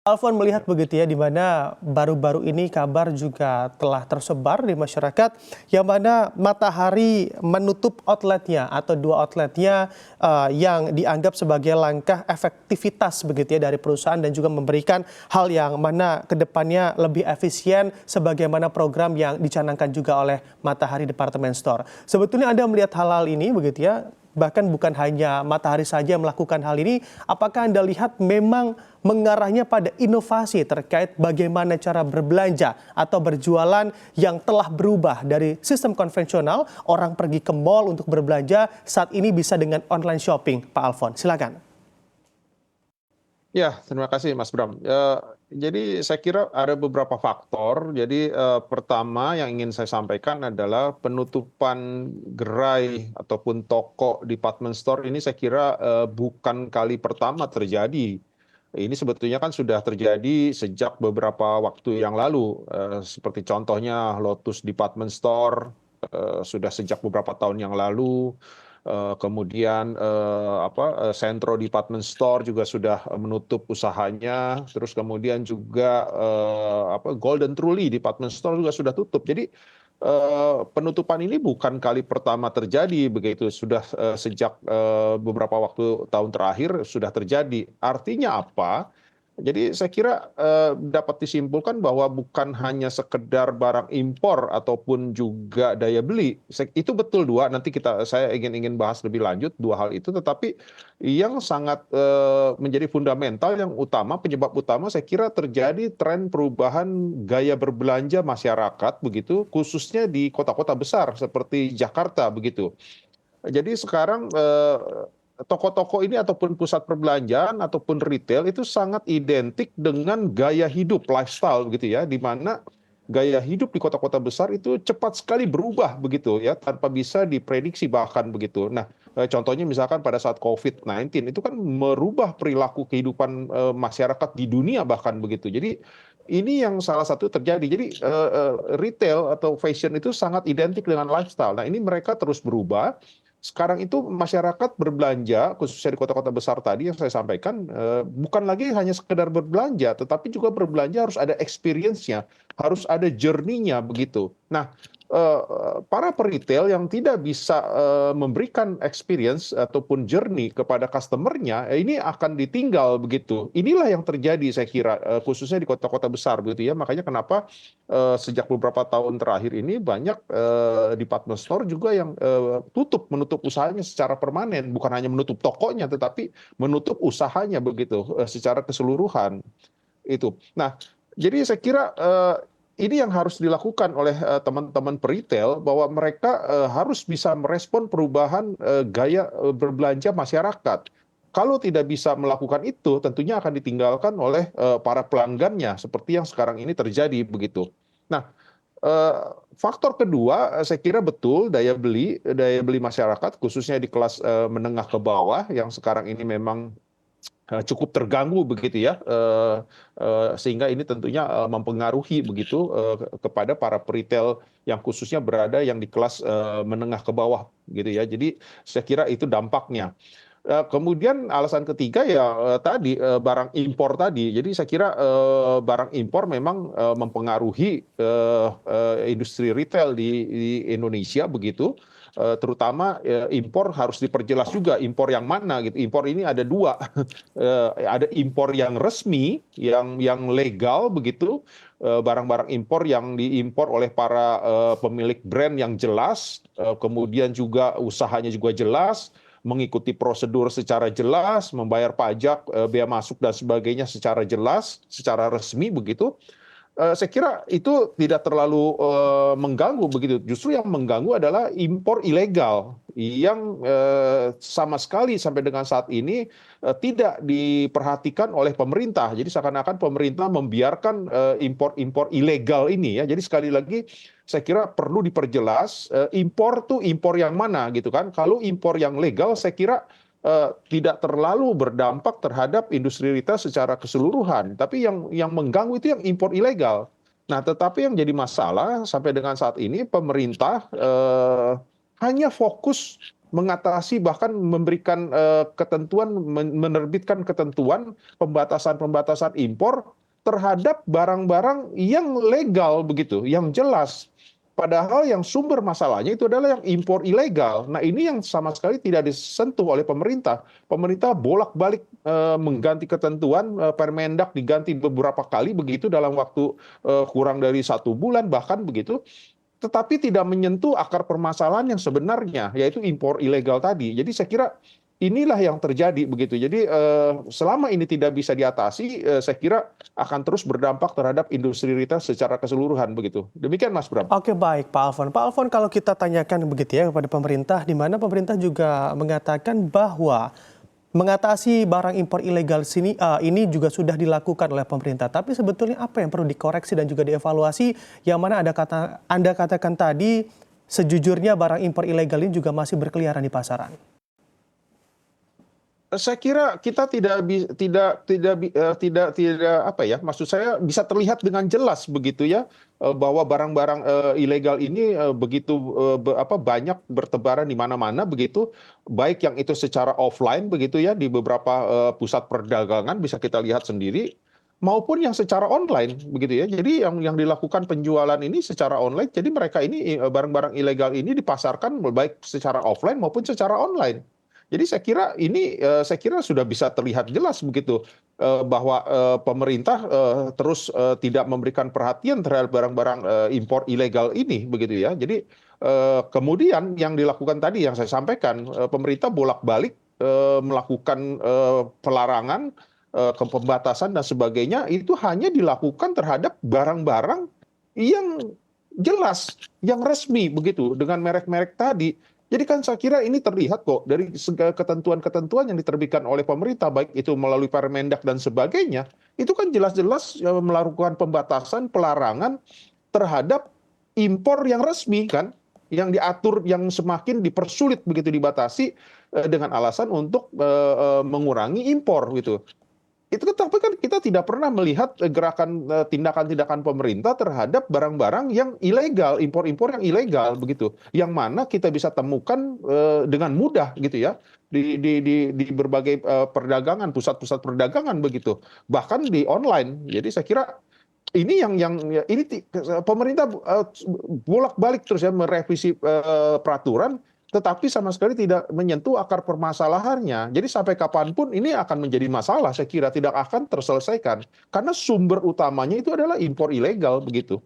Alfon melihat begitu ya, di mana baru-baru ini kabar juga telah tersebar di masyarakat, yang mana Matahari menutup outletnya atau dua outletnya yang dianggap sebagai langkah efektivitas begitu ya dari perusahaan dan juga memberikan hal yang mana kedepannya lebih efisien sebagaimana program yang dicanangkan juga oleh Matahari Department Store. Sebetulnya Anda melihat hal-hal ini begitu ya, bahkan bukan hanya Matahari saja yang melakukan hal ini, apakah Anda lihat memang mengarahnya pada inovasi terkait bagaimana cara berbelanja atau berjualan yang telah berubah dari sistem konvensional, orang pergi ke mall untuk berbelanja, saat ini bisa dengan online shopping, Pak Alfon. Silakan. Ya, terima kasih Mas Bram. Jadi saya kira ada beberapa faktor. Jadi pertama yang ingin saya sampaikan adalah penutupan gerai ataupun toko department store ini saya kira bukan kali pertama terjadi. Ini sebetulnya kan sudah terjadi sejak beberapa waktu yang lalu. Seperti contohnya Lotus Department Store sudah sejak beberapa tahun yang lalu. Kemudian Sentro Department Store juga sudah menutup usahanya, terus kemudian juga Golden Truly Department Store juga sudah tutup. Jadi penutupan ini bukan kali pertama terjadi, begitu sudah sejak beberapa waktu tahun terakhir sudah terjadi. Artinya apa? Jadi saya kira dapat disimpulkan bahwa bukan hanya sekedar barang impor ataupun juga daya beli. Itu betul dua, nanti saya ingin bahas lebih lanjut dua hal itu, tetapi yang sangat menjadi fundamental yang utama, penyebab utama saya kira terjadi tren perubahan gaya berbelanja masyarakat begitu, khususnya di kota-kota besar seperti Jakarta begitu. Jadi sekarang toko-toko ini ataupun pusat perbelanjaan ataupun retail itu sangat identik dengan gaya hidup, lifestyle gitu ya, di mana gaya hidup di kota-kota besar itu cepat sekali berubah begitu ya, tanpa bisa diprediksi bahkan begitu. Nah, contohnya misalkan pada saat COVID-19 itu kan merubah perilaku kehidupan masyarakat di dunia bahkan begitu. Jadi ini yang salah satu terjadi. Jadi retail atau fashion itu sangat identik dengan lifestyle. Nah, ini mereka terus berubah. Sekarang itu masyarakat berbelanja, khususnya di kota-kota besar tadi yang saya sampaikan, bukan lagi hanya sekedar berbelanja, tetapi juga berbelanja harus ada experience-nya, harus ada journey-nya begitu. Nah, para peritel yang tidak bisa memberikan experience ataupun journey kepada customer-nya, ini akan ditinggal begitu. Inilah yang terjadi saya kira, khususnya di kota-kota besar begitu ya. Makanya kenapa sejak beberapa tahun terakhir ini banyak department store juga yang menutup usahanya secara permanen, bukan hanya menutup tokonya, tetapi menutup usahanya begitu secara keseluruhan itu. Nah, jadi saya kira ini yang harus dilakukan oleh teman-teman peritel, bahwa mereka harus bisa merespon perubahan gaya berbelanja masyarakat. Kalau tidak bisa melakukan itu, tentunya akan ditinggalkan oleh para pelanggannya, seperti yang sekarang ini terjadi begitu. Nah, faktor kedua, saya kira betul daya beli masyarakat, khususnya di kelas menengah ke bawah, yang sekarang ini memang cukup terganggu begitu ya, sehingga ini tentunya mempengaruhi begitu kepada para peritel yang khususnya berada yang di kelas menengah ke bawah gitu ya. Jadi saya kira itu dampaknya. Kemudian alasan ketiga ya tadi barang impor tadi. Jadi saya kira barang impor memang mempengaruhi industri retail di Indonesia begitu. Terutama impor harus diperjelas juga impor yang mana gitu. Impor ini ada dua, ada impor yang resmi, yang legal begitu, barang-barang impor yang diimpor oleh para pemilik brand yang jelas, kemudian juga usahanya juga jelas, mengikuti prosedur secara jelas, membayar pajak, bea masuk dan sebagainya secara jelas, secara resmi begitu. Saya kira itu tidak terlalu mengganggu begitu. Justru yang mengganggu adalah impor ilegal yang sama sekali sampai dengan saat ini tidak diperhatikan oleh pemerintah. Jadi seakan-akan pemerintah membiarkan impor-impor ilegal ini ya. Jadi sekali lagi saya kira perlu diperjelas impor tuh impor yang mana gitu kan. Kalau impor yang legal saya kira tidak terlalu berdampak terhadap industri retail secara keseluruhan, tapi yang mengganggu itu yang impor ilegal. Nah, tetapi yang jadi masalah sampai dengan saat ini pemerintah hanya fokus mengatasi bahkan memberikan ketentuan, menerbitkan ketentuan pembatasan-pembatasan impor terhadap barang-barang yang legal begitu, yang jelas. Padahal yang sumber masalahnya itu adalah yang impor ilegal. Nah, ini yang sama sekali tidak disentuh oleh pemerintah. Pemerintah bolak-balik mengganti ketentuan, Permendak diganti beberapa kali begitu dalam waktu kurang dari 1 bulan bahkan begitu, tetapi tidak menyentuh akar permasalahan yang sebenarnya, yaitu impor ilegal tadi. Jadi saya kira inilah yang terjadi begitu. Jadi selama ini tidak bisa diatasi, saya kira akan terus berdampak terhadap industri retail secara keseluruhan begitu. Demikian Mas Bram. Oke, baik Pak Alfon. Pak Alfon, kalau kita tanyakan begitu ya kepada pemerintah, di mana pemerintah juga mengatakan bahwa mengatasi barang impor ilegal ini juga sudah dilakukan oleh pemerintah. Tapi sebetulnya apa yang perlu dikoreksi dan juga dievaluasi? Yang mana Anda katakan tadi, sejujurnya barang impor ilegal ini juga masih berkeliaran di pasaran. Saya kira kita tidak apa ya, maksud saya bisa terlihat dengan jelas begitu ya, bahwa barang-barang ilegal ini begitu banyak bertebaran di mana-mana begitu, baik yang itu secara offline begitu ya di beberapa pusat perdagangan bisa kita lihat sendiri, maupun yang secara online begitu ya. Jadi yang dilakukan penjualan ini secara online, jadi mereka ini barang-barang ilegal ini dipasarkan baik secara offline maupun secara online. Jadi saya kira sudah bisa terlihat jelas begitu, bahwa pemerintah terus tidak memberikan perhatian terhadap barang-barang impor ilegal ini begitu ya. Jadi kemudian yang dilakukan tadi yang saya sampaikan, pemerintah bolak-balik melakukan pelarangan, pembatasan dan sebagainya itu hanya dilakukan terhadap barang-barang yang jelas, yang resmi begitu dengan merek-merek tadi. Jadi kan saya kira ini terlihat kok dari segala ketentuan-ketentuan yang diterbitkan oleh pemerintah, baik itu melalui Permendak dan sebagainya, itu kan jelas-jelas melakukan pembatasan, pelarangan terhadap impor yang resmi kan, yang diatur, yang semakin dipersulit begitu dibatasi dengan alasan untuk mengurangi impor gitu. Itu tapi kan kita tidak pernah melihat gerakan tindakan-tindakan pemerintah terhadap barang-barang yang ilegal, impor-impor yang ilegal begitu. Yang mana kita bisa temukan dengan mudah gitu ya di berbagai perdagangan, pusat-pusat perdagangan begitu. Bahkan di online. Jadi saya kira ini pemerintah bolak-balik terus ya merevisi peraturan, tetapi sama sekali tidak menyentuh akar permasalahannya. Jadi sampai kapanpun ini akan menjadi masalah, saya kira tidak akan terselesaikan. Karena sumber utamanya itu adalah impor ilegal begitu.